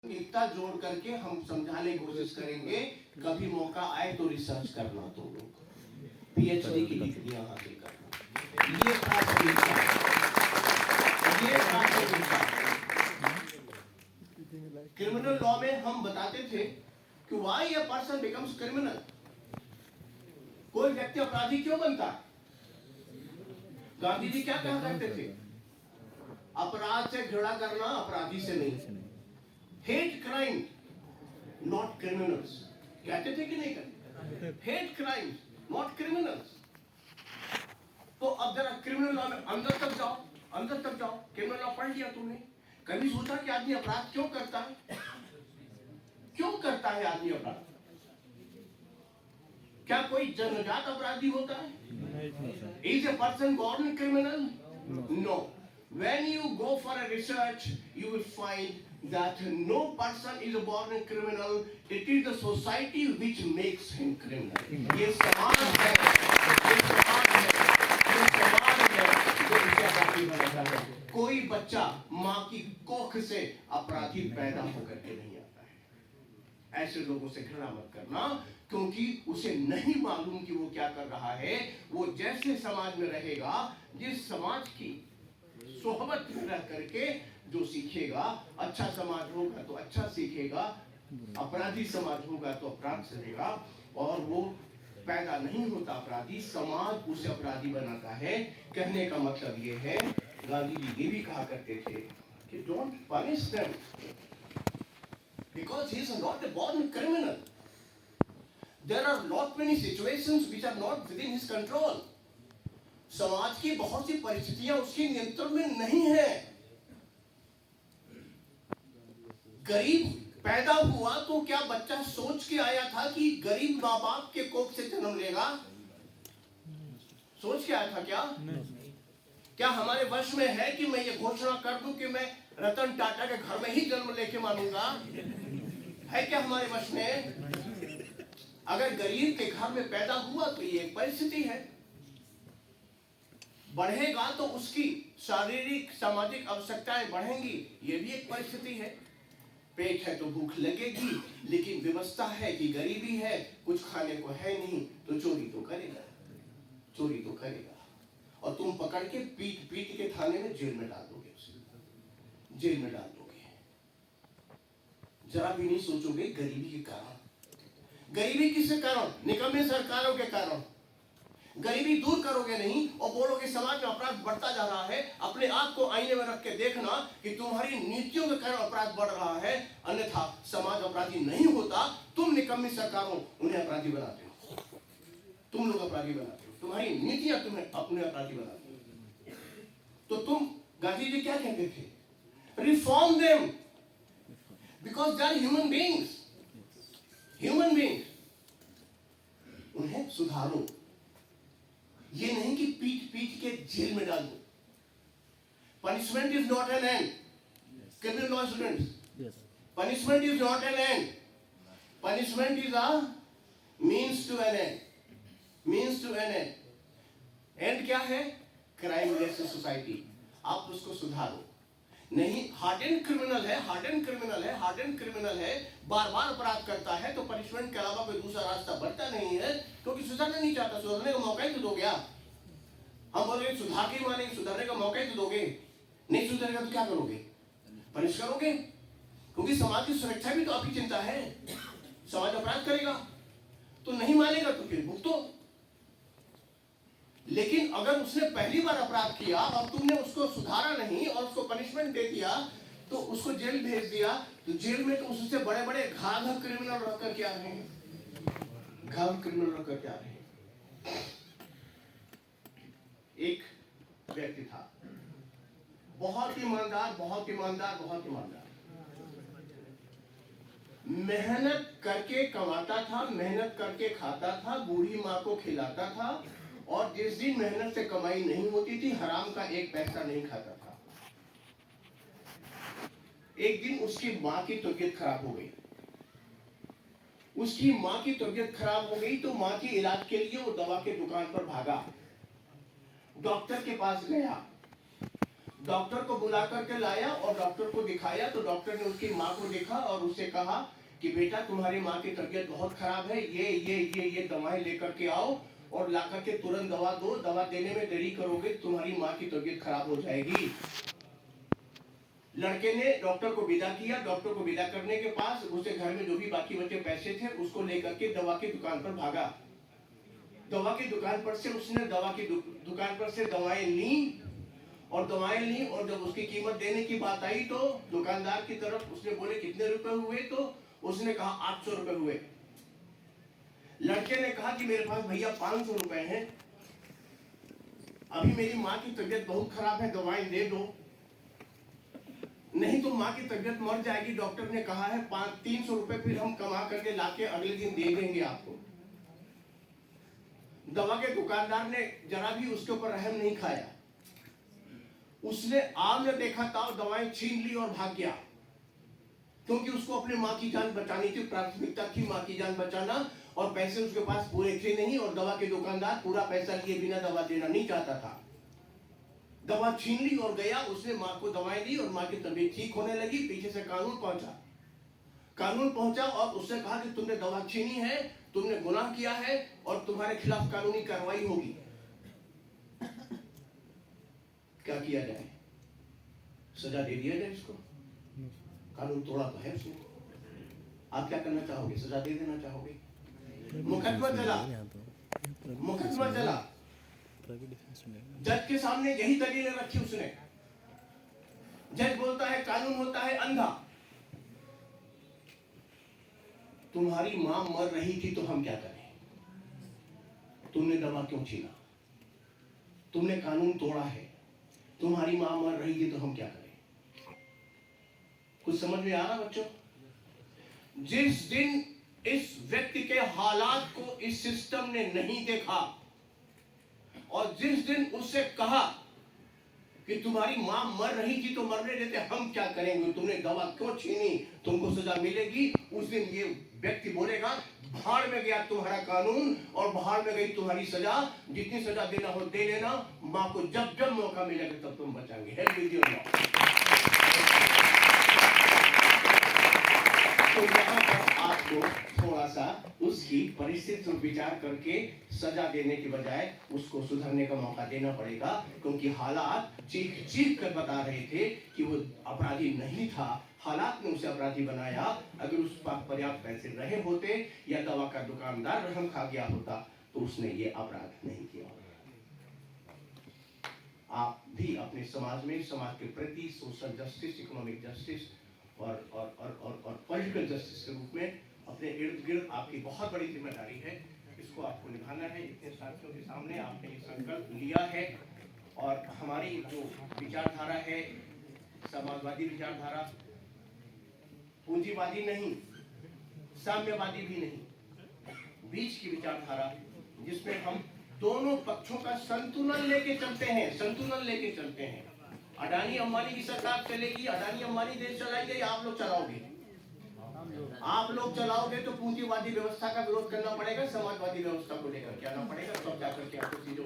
एकता जोड़ करके हम समझाने की कोशिश करेंगे। कभी मौका आए तो रिसर्च करना, तुम लोग पीएचडी की डिग्रियां हासिल करना, ये क्रिमिनल लॉ में हम बताते थे कि why a person becomes criminal. कोई व्यक्ति अपराधी क्यों बनता है? गांधी जी क्या कहा करते थे? अपराध से घृणा करना, अपराधी से नहीं। Hate crime not criminals. कहते थे कि नहीं कहते? Hate crime not criminals. तो अब जरा क्रिमिनल लॉ में अंदर तक जाओ, अंदर तक जाओ। क्रिमिनल लॉ पढ़ लिया तुमने, कभी सोचा कि आदमी अपराध क्यों करता है? क्यों करता है आदमी अपराध? क्या कोई जन्मजात अपराधी होता है? Is a person born criminal? No. When you go for a research, you will find that no person is born a criminal. It is the society which makes him criminal. ये समाज है, ये समाज है, ये समाज है जो इसे अपराधी बनाता है। कोई बच्चा माँ की कोख से अपराधी पैदा होकर के नहीं आता है। ऐसे लोगों से घृणा मत करना, क्योंकि उसे नहीं मालूम कि वो क्या कर रहा है। वो जैसे समाज में रहेगा, जिस समाज की सोहबत रह करके जो सीखेगा, अच्छा समाज होगा तो अच्छा सीखेगा, अपराधी समाज होगा तो अपराध करेगा। और वो पैदा नहीं होता अपराधी, समाज उसे अपराधी बनाता है। कहने का मतलब ये है, गांधी जी ये भी कहा करते थे कि don't punish them because he is not a born criminal. There are lot many situations which are not within his control. समाज की बहुत सी परिस्थितियां उसके नियंत्रण में नहीं है। गरीब पैदा हुआ तो क्या बच्चा सोच के आया था कि गरीब माँ बाप के कोख से जन्म लेगा? सोच के आया था क्या? क्या हमारे वश में है कि मैं ये घोषणा कर दूं कि मैं रतन टाटा के घर में ही जन्म लेके मानूंगा? है क्या हमारे वश में? अगर गरीब के घर में पैदा हुआ तो ये एक परिस्थिति है। बढ़ेगा तो उसकी शारीरिक सामाजिक आवश्यकताएं बढ़ेंगी, ये भी एक परिस्थिति है। पेट है तो भूख लगेगी, लेकिन व्यवस्था है कि गरीबी है, कुछ खाने को है नहीं, तो चोरी तो करेगा, चोरी तो करेगा। और तुम पकड़ के पीट पीट के थाने में जेल में डाल दोगे, उसे जेल में डाल दोगे। जरा भी नहीं सोचोगे गरीबी के कारण। गरीबी किसके कारण? निकम्मे सरकारों के कारण। गरीबी दूर करोगे नहीं और बोलोगे समाज में अपराध बढ़ता जा रहा है। अपने आप को आईने में रख के देखना कि तुम्हारी नीतियों के कारण अपराध बढ़ रहा है, अन्यथा समाज अपराधी नहीं होता। तुम निकम्मी सरकारों उन्हें अपराधी बनाते हो, तुम लोग अपराधी बनाते हो, तुम्हारी नीतियां तुम्हें अपने अपराधी बनाती हो। तो तुम, गांधी जी क्या कहते थे? Reform them because they are human beings. Human beings, उन्हें सुधारो। ये नहीं कि पीट पीट के जेल में डाल दो। Punishment is not an end. Criminal law students, punishment is not an end. Punishment is a means to an end. Means to an end. End क्या है? Crime less society. आप उसको सुधारो। नहीं, हार्डेंड क्रिमिनल है, हार्डेंड क्रिमिनल है, hardened criminal है, बार बार अपराध करता है, तो पनिशमेंट के अलावा कोई दूसरा रास्ता बढ़ता नहीं है, क्योंकि सुधरना नहीं चाहता। सुधरने का मौका ही तो दोगे आप। हम बोल रहे सुधार के माने, सुधरने का मौका ही तो दोगे। नहीं सुधरेगा तो क्या करोगे? पनिश करोगे, क्योंकि समाज की सुरक्षा भी तो आपकी चिंता है। समाज अपराध करेगा तो नहीं मानेगा तो फिर भुगतो। लेकिन अगर उसने पहली बार अपराध किया और तुमने उसको सुधारा नहीं और उसको पनिशमेंट दे दिया, तो उसको जेल भेज दिया, तो जेल में तो उससे बड़े बड़े घाघ क्रिमिनल रखकर क्या रहे हैं, घाघ क्रिमिनल रखकर क्या रहे हैं। एक व्यक्ति था, बहुत ईमानदार, बहुत ईमानदार, बहुत ईमानदार, मेहनत करके कमाता था, मेहनत करके खाता था, बूढ़ी माँ को खिलाता था, और जिस दिन मेहनत से कमाई नहीं होती थी, हराम का एक पैसा नहीं खाता था। एक दिन उसकी माँ की तबीयत खराब हो गई। उसकी माँ की तबीयत खराब हो गई तो माँ के इलाज के लिए वो दवा के दुकान पर भागा, डॉक्टर के पास गया। डॉक्टर को बुला करके लाया और डॉक्टर को दिखाया तो डॉक्टर ने उसकी माँ को देखा और उससे कहा कि बेटा तुम्हारी माँ की तबीयत बहुत खराब है, ये दवाएं लेकर के आओ और ला करके तुरंत दवा दो, दवा देने में देरी करोगे तुम्हारी माँ की तबीयत खराब हो जाएगी। लड़के ने डॉक्टर को विदा किया। डॉक्टर को विदा करने के पास उसके घर में जो भी बाकी बचे पैसे थे उसको लेकर के दवा की दुकान पर भागा। दवा की दुकान पर से उसने दवा की दुकान पर से दवाएं ली और जब उसकी कीमत देने की बात आई तो दुकानदार की तरफ उसने बोले कितने रुपए हुए, तो उसने कहा 800 रुपए हुए। लड़के ने कहा कि मेरे पास भैया 500 रुपए हैं, अभी मेरी माँ की तबीयत बहुत खराब है, दवाएं दे दो, नहीं तो माँ की तबीयत मर जाएगी। डॉक्टर ने कहा है 300 रुपए फिर हम कमा करके लाके अगले दिन दे देंगे आपको। दवा के दुकानदार ने जरा भी उसके ऊपर रहम नहीं खाया। उसने आमने देखा था, दवाएं छीन ली और भाग गया, क्योंकि उसको अपने माँ की जान बचानी थी, प्राथमिकता थी माँ की जान बचाना, और पैसे उसके पास पूरे थे नहीं, और दवा के दुकानदार पूरा पैसा लिए बिना दवा देना नहीं चाहता था। दवा छीन ली और गया। उसने माँ को दवाएं दी और माँ की तबीयत ठीक होने लगी। पीछे से कानून पहुंचा और उसने कहा कि तुमने दवा छीनी है, तुमने गुनाह किया है और तुम्हारे खिलाफ कानूनी कार्रवाई होगी। क्या किया जाए? सजा दे दिया जाए इसको? कानून तोड़ा तो है उसने। आप क्या करना चाहोगे? सजा दे देना चाहोगे? मुकदमा चला, जज के सामने यही दलीलें रखी उसने। जज बोलता है कानून होता है अंधा। तुम्हारी मां मर रही थी तो हम क्या करें? तुमने दवा क्यों छीना? तुमने कानून तोड़ा है। तुम्हारी मां मर रही थी तो हम क्या करें? कुछ समझ में आ रहा बच्चों? जिस दिन इस व्यक्ति के हालात को इस सिस्टम ने नहीं देखा और जिस दिन उससे कहा कि तुम्हारी मां मर रही थी तो मरने देते, हम क्या करेंगे, तुमने दवा क्यों छीनी, तुमको सजा मिलेगी, उस दिन ये व्यक्ति बोलेगा भाड़ में गया तुम्हारा कानून और भाड़ में गई तुम्हारी सजा। जितनी सजा देना हो दे लेना, मां को जब जब मौका मिलेगा तब तुम बचाएंगे। है वीडियो तो यहाँ पर आपको थोड़ा सा उसकी परिस्थिति पर विचार करके सजा देने के बजाय उसको सुधरने का मौका देना पड़ेगा, क्योंकि हालात चीख चीख कर बता रहे थे कि वो अपराधी नहीं था। हालात ने उसे अपराधी बनाया। अगर उस पास पर्याप्त पैसे रहे होते या दवा का दुकानदार रहम खा गया होता तो उसने ये अपराध नहीं किया। आप भी अपने समाज में, समाज के प्रति सोशल जस्टिस, इकोनॉमिक जस्टिस और पॉलिटिकल जस्टिस के रूप में अपने इर्द गिर्द आपकी बहुत बड़ी जिम्मेदारी है। इसको आपको निभाना है। इतने साथियों के सामने आपने ये संकल्प लिया है और हमारी जो विचारधारा है, समाजवादी विचारधारा, पूंजीवादी नहीं, साम्यवादी भी नहीं, बीच की विचारधारा, जिसमें हम दोनों पक्षों का संतुलन लेके चलते हैं। अडानी अंबानी की सरकार चलेगी, अडानी अंबानी देश चलाएंगे या आप लोग चलाओगे? आप लोग चलाओगे तो पूंजीवादी व्यवस्था का विरोध करना पड़ेगा, समाजवादी व्यवस्था को लेकर के आना पड़ेगा, तब जाकर के आपको चीजों